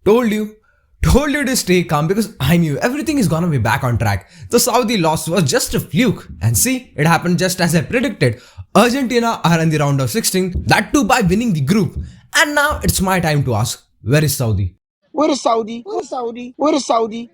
Told you. Told you to stay calm because I knew everything is gonna be back on track. The Saudi loss was just a fluke. And see, it happened just as I predicted. Argentina are in the round of 16, that too by winning the group. And now it's my time to ask, where is Saudi? Where is Saudi? Where is Saudi? Where is Saudi?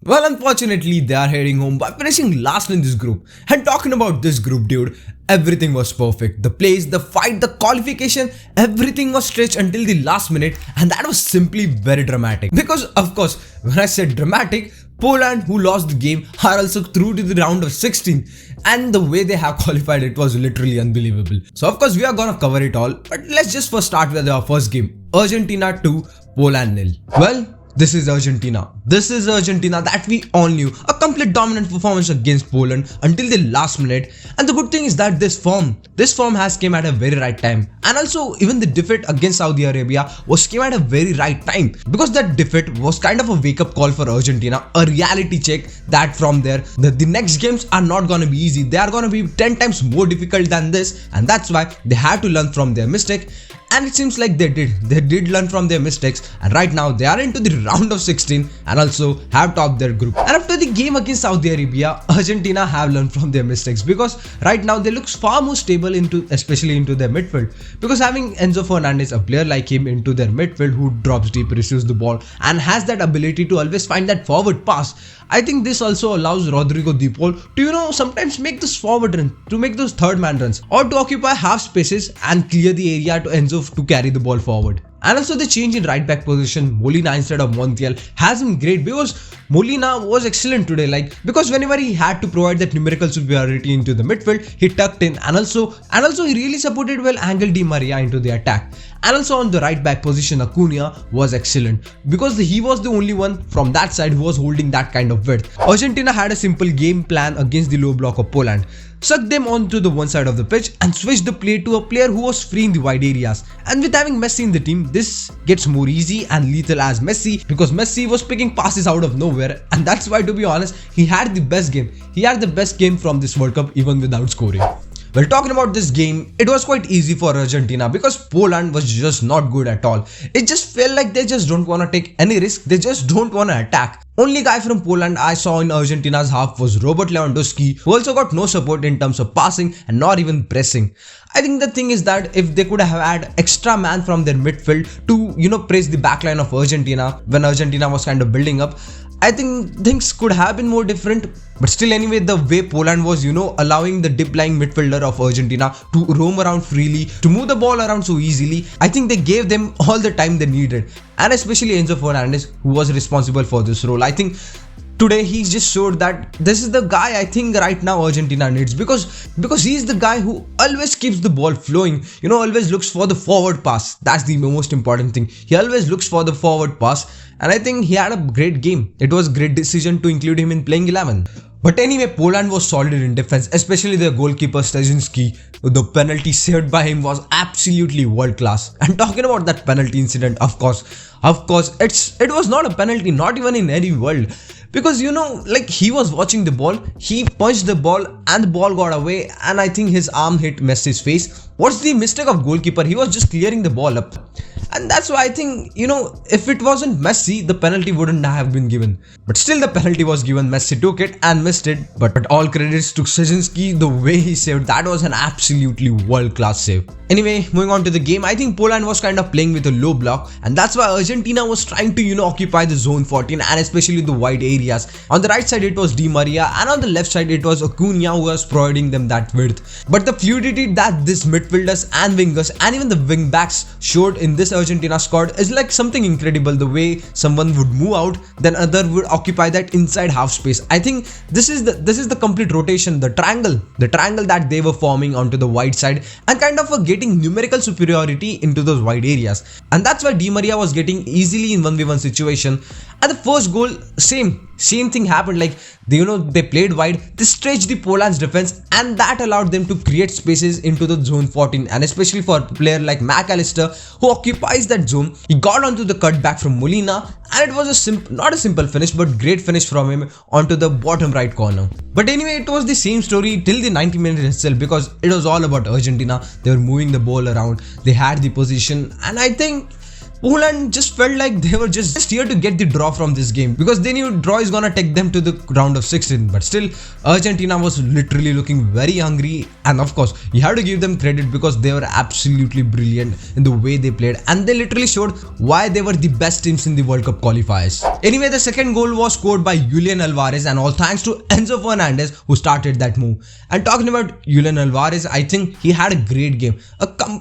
Well, unfortunately, they are heading home by finishing last in this group. And talking about this group, dude, everything was perfect. The plays, the fight, the qualification, everything was stretched until the last minute, and that was simply very dramatic. Because, of course, when I said dramatic, Poland, who lost the game, are also through to the round of 16, and the way they have qualified, it was literally unbelievable. So, of course, we are gonna cover it all, but let's just first start with our first game, Argentina 2, Poland 0. Well, this is Argentina. This is Argentina that we all knew. A complete dominant performance against Poland until the last minute. And the good thing is that this form has came at a very right time. And also even the defeat against Saudi Arabia came at a very right time. Because that defeat was kind of a wake up call for Argentina. A reality check that from there, the next games are not gonna be easy. They are gonna be 10 times more difficult than this. And that's why they have to learn from their mistake. And it seems like they did learn from their mistakes, and right now they are into the round of 16 and also have topped their group. And after the game against Saudi Arabia, Argentina have learned from their mistakes because right now they look far more stable especially into their midfield, because having Enzo Fernandez, a player like him, into their midfield who drops deep, receives the ball and has that ability to always find that forward pass. I think this also allows Rodrigo De Paul to sometimes make this forward run, to make those third man runs, or to occupy half spaces and clear the area to Enzo to carry the ball forward. And also the change in right back position, Molina instead of Montiel, has been great because Molina was excellent today, because whenever he had to provide that numerical superiority into the midfield, he tucked in, and also he really supported well Angel Di Maria into the attack. And also on the right back position, Acuna was excellent because he was the only one from that side who was holding that kind of width. Argentina had a simple game plan against the low block of Poland. Suck them onto the one side of the pitch and switch the play to a player who was free in the wide areas. And with having Messi in the team, this gets more easy and lethal as Messi, because Messi was picking passes out of nowhere, and that's why, to be honest, he had the best game. He had the best game from this World Cup even without scoring. Well, talking about this game, it was quite easy for Argentina because Poland was just not good at all. It just felt like they just don't want to take any risk, they just don't want to attack. Only guy from Poland I saw in Argentina's half was Robert Lewandowski, who also got no support in terms of passing and not even pressing. I think the thing is that if they could have had extra man from their midfield to, press the backline of Argentina when Argentina was kind of building up, I think things could have been more different. But still, anyway, the way Poland was, allowing the deep-lying midfielder of Argentina to roam around freely, to move the ball around so easily, I think they gave them all the time they needed. And especially Enzo Fernandez, who was responsible for this role. I think today he just showed that this is the guy I think right now Argentina needs, because he's the guy who always keeps the ball flowing, always looks for the forward pass. That's the most important thing. He always looks for the forward pass, and I think he had a great game. It was a great decision to include him in playing 11. But anyway, Poland was solid in defense, especially their goalkeeper Szczęsny. The penalty saved by him was absolutely world class. And talking about that penalty incident, of course, it was not a penalty, not even in any world. Because he was watching the ball, he punched the ball and the ball got away, and I think his arm hit Messi's face. What's the mistake of goalkeeper? He was just clearing the ball up. And that's why I think, if it wasn't Messi, the penalty wouldn't have been given. But still the penalty was given. Messi took it and missed it. But all credits to Szczęsny, the way he saved, that was an absolutely world-class save. Anyway, moving on to the game, I think Poland was kind of playing with a low block, and that's why Argentina was trying to, occupy the zone 14 and especially the wide areas. On the right side it was Di Maria, and on the left side it was Acuna who was providing them that width. But the fluidity that this midfielders and wingers and even the wing backs showed in this Argentina squad is like something incredible. The way someone would move out, then other would occupy that inside half space. I think this is the complete rotation, the triangle that they were forming onto the wide side, and kind of getting numerical superiority into those wide areas. And that's why Di Maria was getting easily in 1v1 situation. And the first goal, same thing happened. They played wide, they stretched the Poland's defense, and that allowed them to create spaces into the zone 14. And especially for a player like McAllister, who occupies that zone, he got onto the cutback from Molina, and it was not a simple finish, but great finish from him onto the bottom right corner. But anyway, it was the same story till the 90 minutes itself, because it was all about Argentina. They were moving the ball around, they had the position, and I think Poland just felt like they were just here to get the draw from this game because they knew draw is gonna take them to the round of 16. But still, Argentina was literally looking very hungry, and of course, you have to give them credit because they were absolutely brilliant in the way they played, and they literally showed why they were the best teams in the World Cup qualifiers. Anyway, the second goal was scored by Julian Alvarez, and all thanks to Enzo Fernandez who started that move. And talking about Julian Alvarez, I think he had a great game.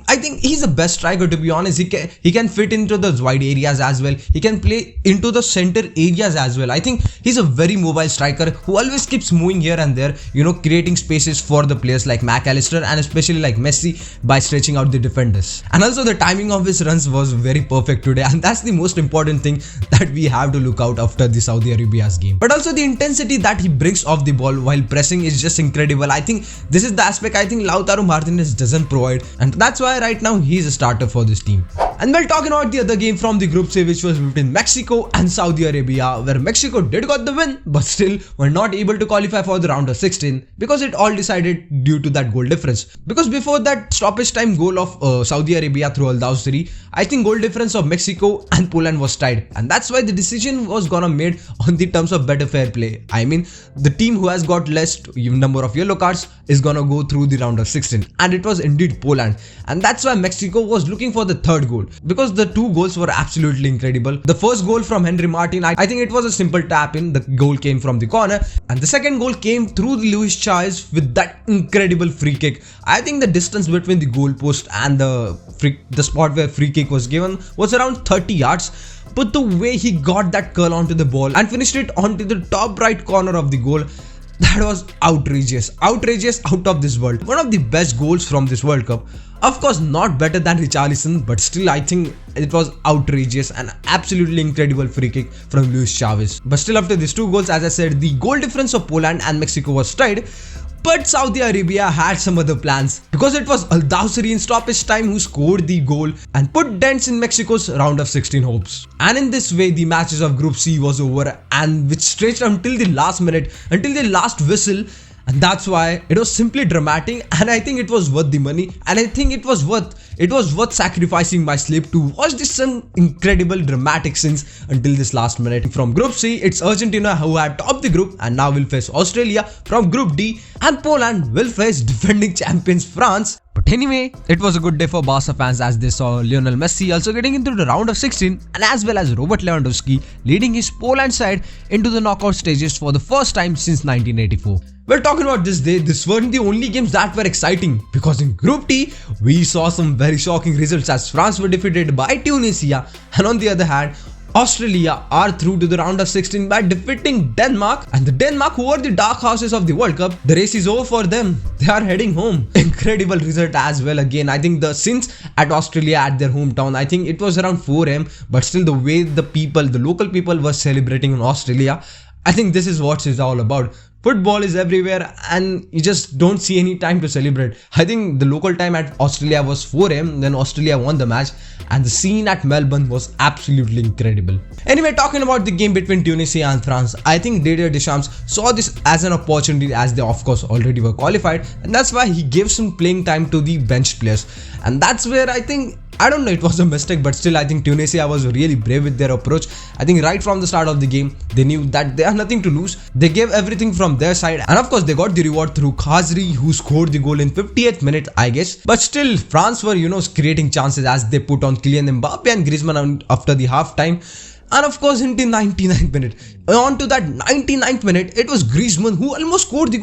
I think he's the best striker, to be honest. He can fit into the wide areas as well. He can play into the center areas as well. I think he's a very mobile striker who always keeps moving here and there, creating spaces for the players like McAllister and especially like Messi by stretching out the defenders. And also the timing of his runs was very perfect today, and that's the most important thing that we have to look out after the Saudi Arabia's game. But also the intensity that he brings off the ball while pressing is just incredible. I think this is the aspect I think Lautaro Martinez doesn't provide, and that's why right now he's a starter for this team. And we're talking about the other game from the group C, which was between Mexico and Saudi Arabia, where Mexico did got the win, but still were not able to qualify for the round of 16 because it all decided due to that goal difference. Because before that stoppage time goal of Saudi Arabia through Al-Dawsari, I think goal difference of Mexico and Poland was tied, and that's why the decision was gonna made on the terms of better fair play. I mean, the team who has got less number of yellow cards is gonna go through the round of 16, and it was indeed Poland, and that's why Mexico was looking for the third goal because the two goals were absolutely incredible. The first goal from Henry Martin, I think it was a simple tap in. The goal came from the corner, and the second goal came through the Luis Chávez with that incredible free kick. I think the distance between the goal post and the spot where free kick was given was around 30 yards. But the way he got that curl onto the ball and finished it onto the top right corner of the goal, that was outrageous out of this world. One of the best goals from this World Cup. Of course, not better than Richarlison, but still I think it was outrageous and absolutely incredible free kick from Luis Chávez. But still, after these two goals, as I said, the goal difference of Poland and Mexico was tied. But Saudi Arabia had some other plans because it was Al-Dawsari in stoppage time who scored the goal and put dents in Mexico's round of 16 hopes. And in this way, the matches of Group C was over, and which stretched until the last minute, until the last whistle. And that's why it was simply dramatic, and I think it was worth the money, and I think it was worth sacrificing my sleep to watch this some incredible dramatic scenes until this last minute. From Group C, it's Argentina who had topped the group and now will face Australia from Group D, and Poland will face defending champions France. But anyway, it was a good day for Barca fans as they saw Lionel Messi also getting into the round of 16, and as well as Robert Lewandowski leading his Poland side into the knockout stages for the first time since 1984. We're talking about this day, these weren't the only games that were exciting, because in Group T, we saw some very shocking results as France were defeated by Tunisia, and on the other hand, Australia are through to the round of 16 by defeating Denmark, and the Denmark, who are the dark horses of the World Cup, the race is over for them. They are heading home. Incredible result as well. Again, I think the scenes at Australia at their hometown, I think it was around 4 AM, but still the way the local people were celebrating in Australia, I think this is what it's all about. Football is everywhere and you just don't see any time to celebrate. I think the local time at Australia was 4 AM, then Australia won the match, and the scene at Melbourne was absolutely incredible. Anyway, talking about the game between Tunisia and France, I think Didier Deschamps saw this as an opportunity as they of course already were qualified, and that's why he gave some playing time to the benched players. And that's where I don't know, it was a mistake, but still I think Tunisia was really brave with their approach. I think right from the start of the game, they knew that they have nothing to lose. They gave everything from their side, and of course they got the reward through Khazri, who scored the goal in 50th minute, I guess. But still, France were, creating chances as they put on Kylian Mbappe and Griezmann after the half time. And of course, in the 99th minute, on to that 99th minute, it was Griezmann who almost scored the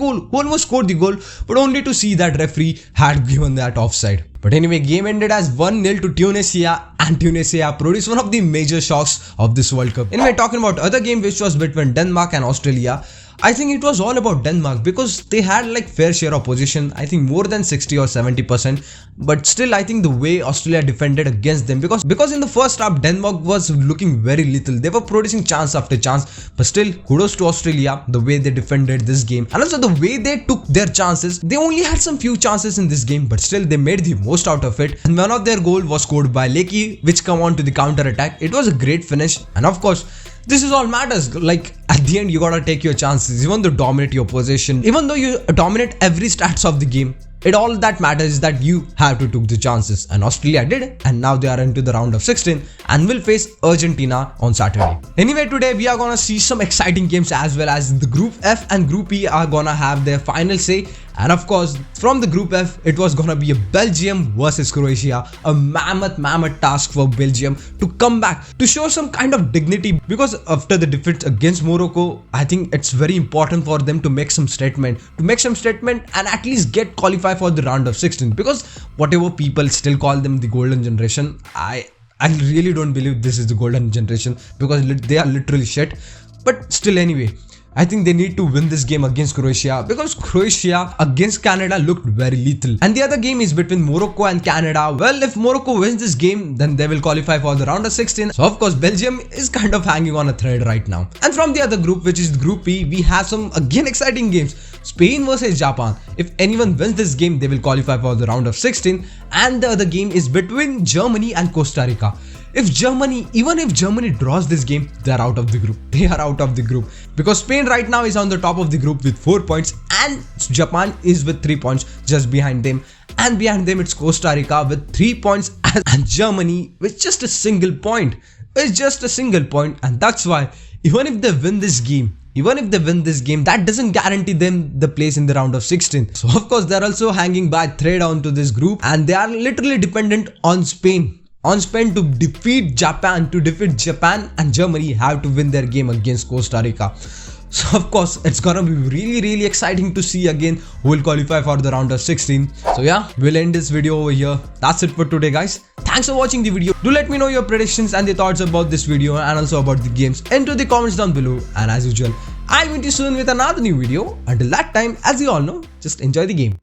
goal, but only to see that referee had given that offside. But anyway, game ended as 1-0 to Tunisia, and Tunisia produced one of the major shocks of this World Cup. Anyway, talking about other game which was between Denmark and Australia, I think it was all about Denmark because they had like fair share of possession, I think more than 60 or 70%. But still, I think the way Australia defended against them, because in the first half Denmark was looking very little. They were producing chance after chance, but still kudos to Australia, the way they defended this game, and also the way they took their chances. They only had some few chances in this game, but still they made the most out of it. And one of their goal was scored by Lecky, which come on to the counter attack. It was a great finish, and of course, this is all matters. Like at the end, you gotta take your chances. Even though you dominate your possession, even though you dominate every stats of the game, It all that matters is that you have to take the chances, and Australia did, and now they are into the round of 16 and will face Argentina on Saturday. Anyway, today we are gonna see some exciting games as well, as the Group F and Group E are gonna have their final say. And of course, from the Group F, it was gonna be a Belgium versus Croatia, a mammoth task for Belgium to come back, to show some kind of dignity, because after the defeat against Morocco, I think it's very important for them to make some statement, and at least get qualified for the round of 16, because whatever people still call them the golden generation, I really don't believe this is the golden generation, because they are literally shit. But still, anyway, I think they need to win this game against Croatia, because Croatia against Canada looked very lethal. And the other game is between Morocco and Canada. Well, if Morocco wins this game, then they will qualify for the round of 16. So of course, Belgium is kind of hanging on a thread right now. And from the other group, which is Group E, we have some again exciting games. Spain versus Japan. If anyone wins this game, they will qualify for the round of 16. And the other game is between Germany and Costa Rica. Even if Germany draws this game, they are out of the group. Because Spain right now is on the top of the group with 4 points, and Japan is with 3 points just behind them. And behind them, it's Costa Rica with 3 points, and Germany with just a single point. And that's why even if they win this game, that doesn't guarantee them the place in the round of 16. So of course, they're also hanging by thread onto this group, and they are literally dependent on Spain. To defeat Japan, and Germany have to win their game against Costa Rica. So of course, it's gonna be really exciting to see again who will qualify for the round of 16. So yeah, we'll end this video over here. That's it for today, guys. Thanks for watching the video. Do let me know your predictions and the thoughts about this video, and also about the games into the comments down below. And as usual, I'll meet you soon with another new video. Until that time, as you all know, just enjoy the game.